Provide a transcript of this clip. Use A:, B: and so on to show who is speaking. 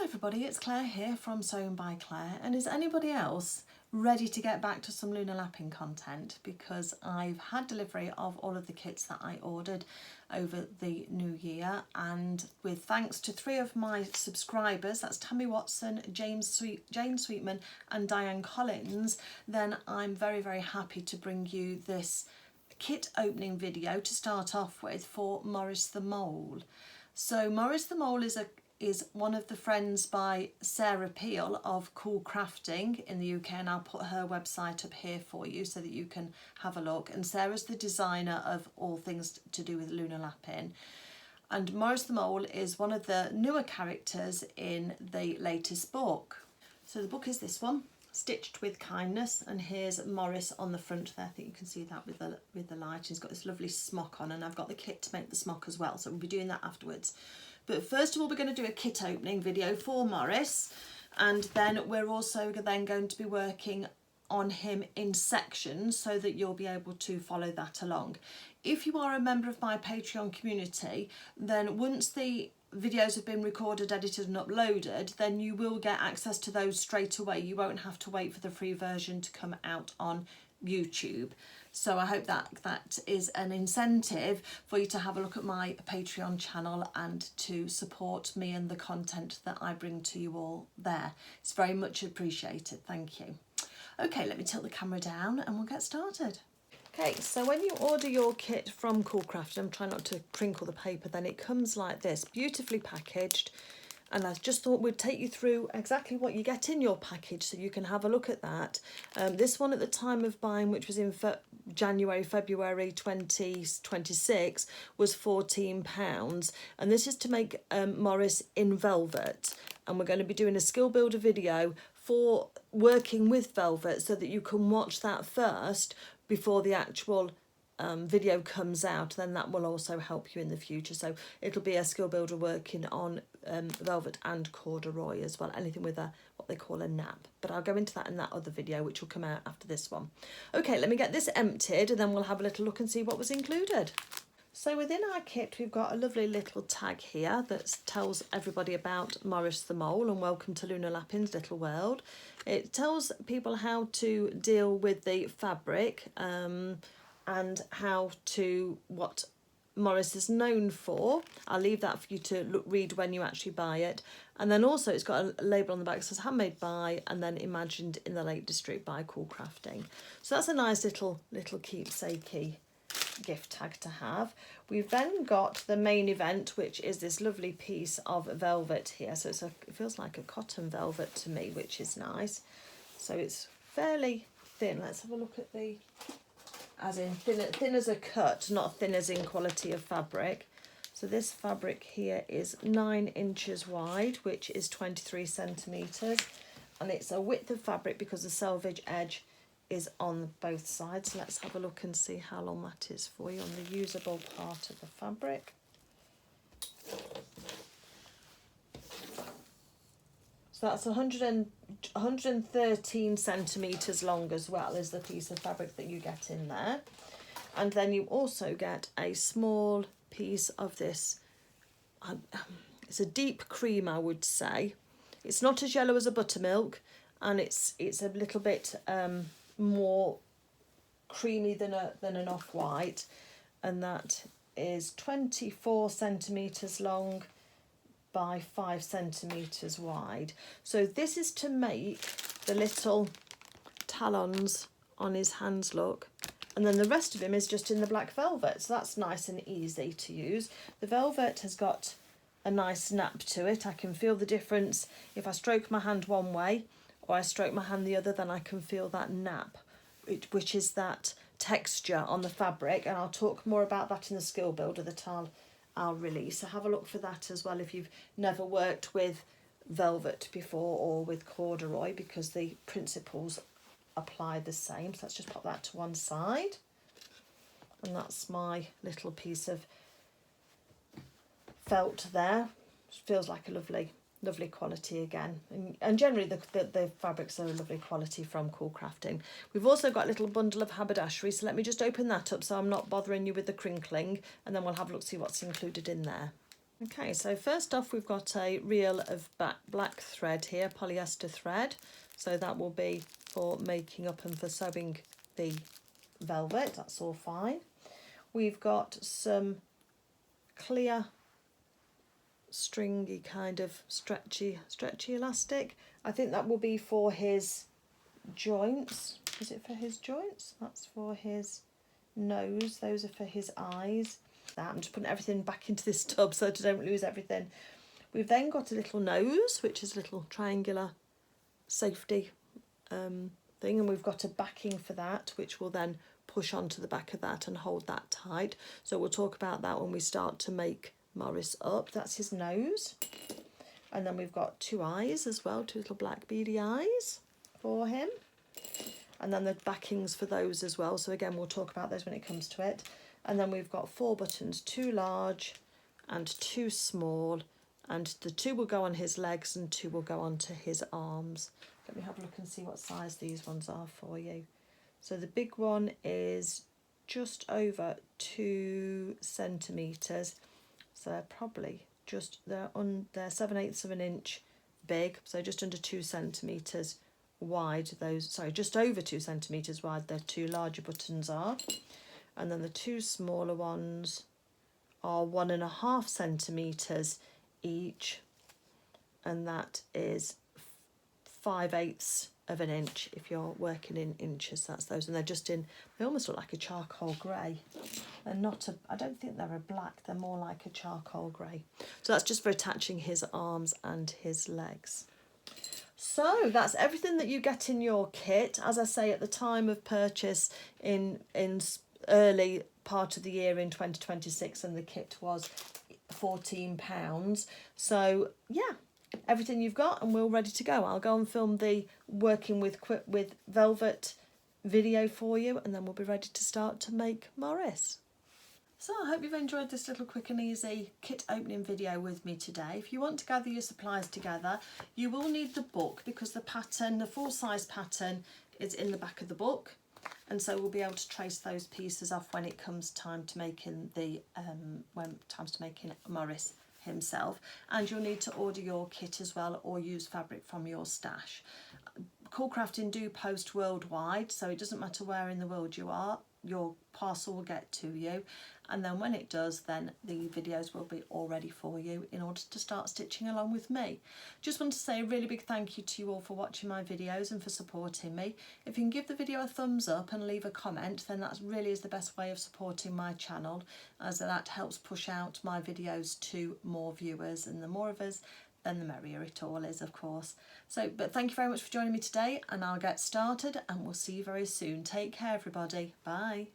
A: everybody, it's Claire here from Sewn by Claire, and is anybody else ready to get back to some Luna Lapin content? Because I've had delivery of all of the kits that I ordered over the new year, and with thanks to 3 of my subscribers, that's Tammy Watson, Jane Sweetman and Diane Collins, then I'm very happy to bring you this kit opening video to start off with for Maurice the Mole. So Maurice the Mole is one of the friends by Sarah Peel of CoolCrafting in the UK, and I'll put her website up here for you so that you can have a look. And Sarah's the designer of all things to do with Luna Lapin. And Maurice the Mole is one of the newer characters in the latest book. So the book is this one, Stitched with Kindness, and here's Maurice on the front there. I think you can see that with the light. He's got this lovely smock on, and I've got the kit to make the smock as well, so we'll be doing that afterwards. But first of all, we're going to do a kit opening video for Maurice, and then we're also then going to be working on him in sections so that you'll be able to follow that along. If you are a member of my Patreon community, then once the videos have been recorded, edited and uploaded, then you will get access to those straight away. You won't have to wait for the free version to come out on YouTube. So I hope that is an incentive for you to have a look at my Patreon channel and to support me and the content that I bring to you all there. It's very much appreciated. Thank you. Okay, let me tilt the camera down and we'll get started. Okay, so when you order your kit from CoolCrafting, I'm trying not to crinkle the paper, then it comes like this, beautifully packaged. And I just thought we'd take you through exactly what you get in your package so you can have a look at that. This one at the time of buying, which was in February 2026, was £14. And this is to make Maurice in velvet. And we're going to be doing a skill builder video for working with velvet so that you can watch that first before the actual video comes out. Then that will also help you in the future. So it'll be a skill builder working on velvet and corduroy as well, anything with a what they call a nap, but I'll go into that in that other video which will come out after this one. Okay, let me get this emptied and then we'll have a little look and see what was included. So within our kit we've got a lovely little tag here that tells everybody about Maurice the Mole and welcome to Luna Lapin's little world. It tells people how to deal with the fabric and how to what Maurice is known for. I'll leave that for you to read when you actually buy it. And then also it's got a label on the back that says handmade by and then imagined in the Lake District by CoolCrafting. So that's a nice little keepsakey gift tag to have. We've then got the main event, which is this lovely piece of velvet here. So it feels like a cotton velvet to me, which is nice. So it's fairly thin. Let's have a look at the, as in thin as a cut, not thin as in quality of fabric. So this fabric here is 9 inches wide, which is 23 centimetres, and it's a width of fabric because the selvage edge is on both sides. So let's have a look and see how long that is for you on the usable part of the fabric. So that's 113 centimetres long as well is the piece of fabric that you get in there. And then you also get a small piece of this, it's a deep cream, I would say. It's not as yellow as a buttermilk, and it's a little bit more creamy than an off-white, and that is 24 centimetres long by 5 centimetres wide. So this is to make the little talons on his hands look, and then the rest of him is just in the black velvet, so that's nice and easy to use. The velvet has got a nice snap to it. I can feel the difference if I stroke my hand one way or I stroke my hand the other, then I can feel that nap, which is that texture on the fabric, and I'll talk more about that in the skill builder that I'll release. So have a look for that as well if you've never worked with velvet before or with corduroy, because the principles apply the same. So let's just pop that to one side, and that's my little piece of felt there. It feels like a lovely quality again, and generally the fabrics are a lovely quality from CoolCrafting. We've also got a little bundle of haberdashery, so let me just open that up so I'm not bothering you with the crinkling, and then we'll have a look, see what's included in there. Okay, so first off we've got a reel of black thread here, polyester thread. So that will be for making up and for sewing the velvet, that's all fine. We've got some clear stringy kind of stretchy elastic. I think that will be for his joints. Is it for his joints? That's for his nose. Those are for his eyes. I'm just putting everything back into this tub so that I don't lose everything. We've then got a little nose, which is a little triangular safety thing, and we've got a backing for that, which will then push onto the back of that and hold that tight. So we'll talk about that when we start to make Maurice up. That's his nose. And then we've got two eyes as well, two little black beady eyes for him. And then the backings for those as well. So again, we'll talk about those when it comes to it. And then we've got 4 buttons, 2 large and 2 small. And the 2 will go on his legs and 2 will go onto his arms. Let me have a look and see what size these ones are for you. So the big one is just over 2 centimetres. So they're probably just, they're 7/8 of an inch big. So just under 2 centimetres wide. Those, sorry, just over 2 centimetres wide, the 2 larger buttons are. And then the 2 smaller ones are 1.5 centimetres each. And that is 5/8 of an inch if you're working in inches. That's those, and they're just in, they almost look like a charcoal grey. They're not a, I don't think they're a black, they're more like a charcoal grey. So that's just for attaching his arms and his legs. So that's everything that you get in your kit. As I say, at the time of purchase in early part of the year in 2026, and the kit was £14. So yeah, everything you've got, and we're all ready to go. I'll go and film the working with velvet video for you, and then we'll be ready to start to make Maurice. So I hope you've enjoyed this little quick and easy kit opening video with me today. If you want to gather your supplies together, you will need the book, because the pattern, the full size pattern, is in the back of the book, and so we'll be able to trace those pieces off when it comes time to making the Maurice himself. And you'll need to order your kit as well, or use fabric from your stash. CoolCrafting do post worldwide, so it doesn't matter where in the world you are, your parcel will get to you, and then when it does, then the videos will be all ready for you in order to start stitching along with me. Just want to say a really big thank you to you all for watching my videos and for supporting me. If you can give the video a thumbs up and leave a comment, then that really is the best way of supporting my channel, as that helps push out my videos to more viewers, and the more of us, then the merrier it all is, of course. So, but thank you very much for joining me today, and I'll get started, and we'll see you very soon. Take care, everybody. Bye.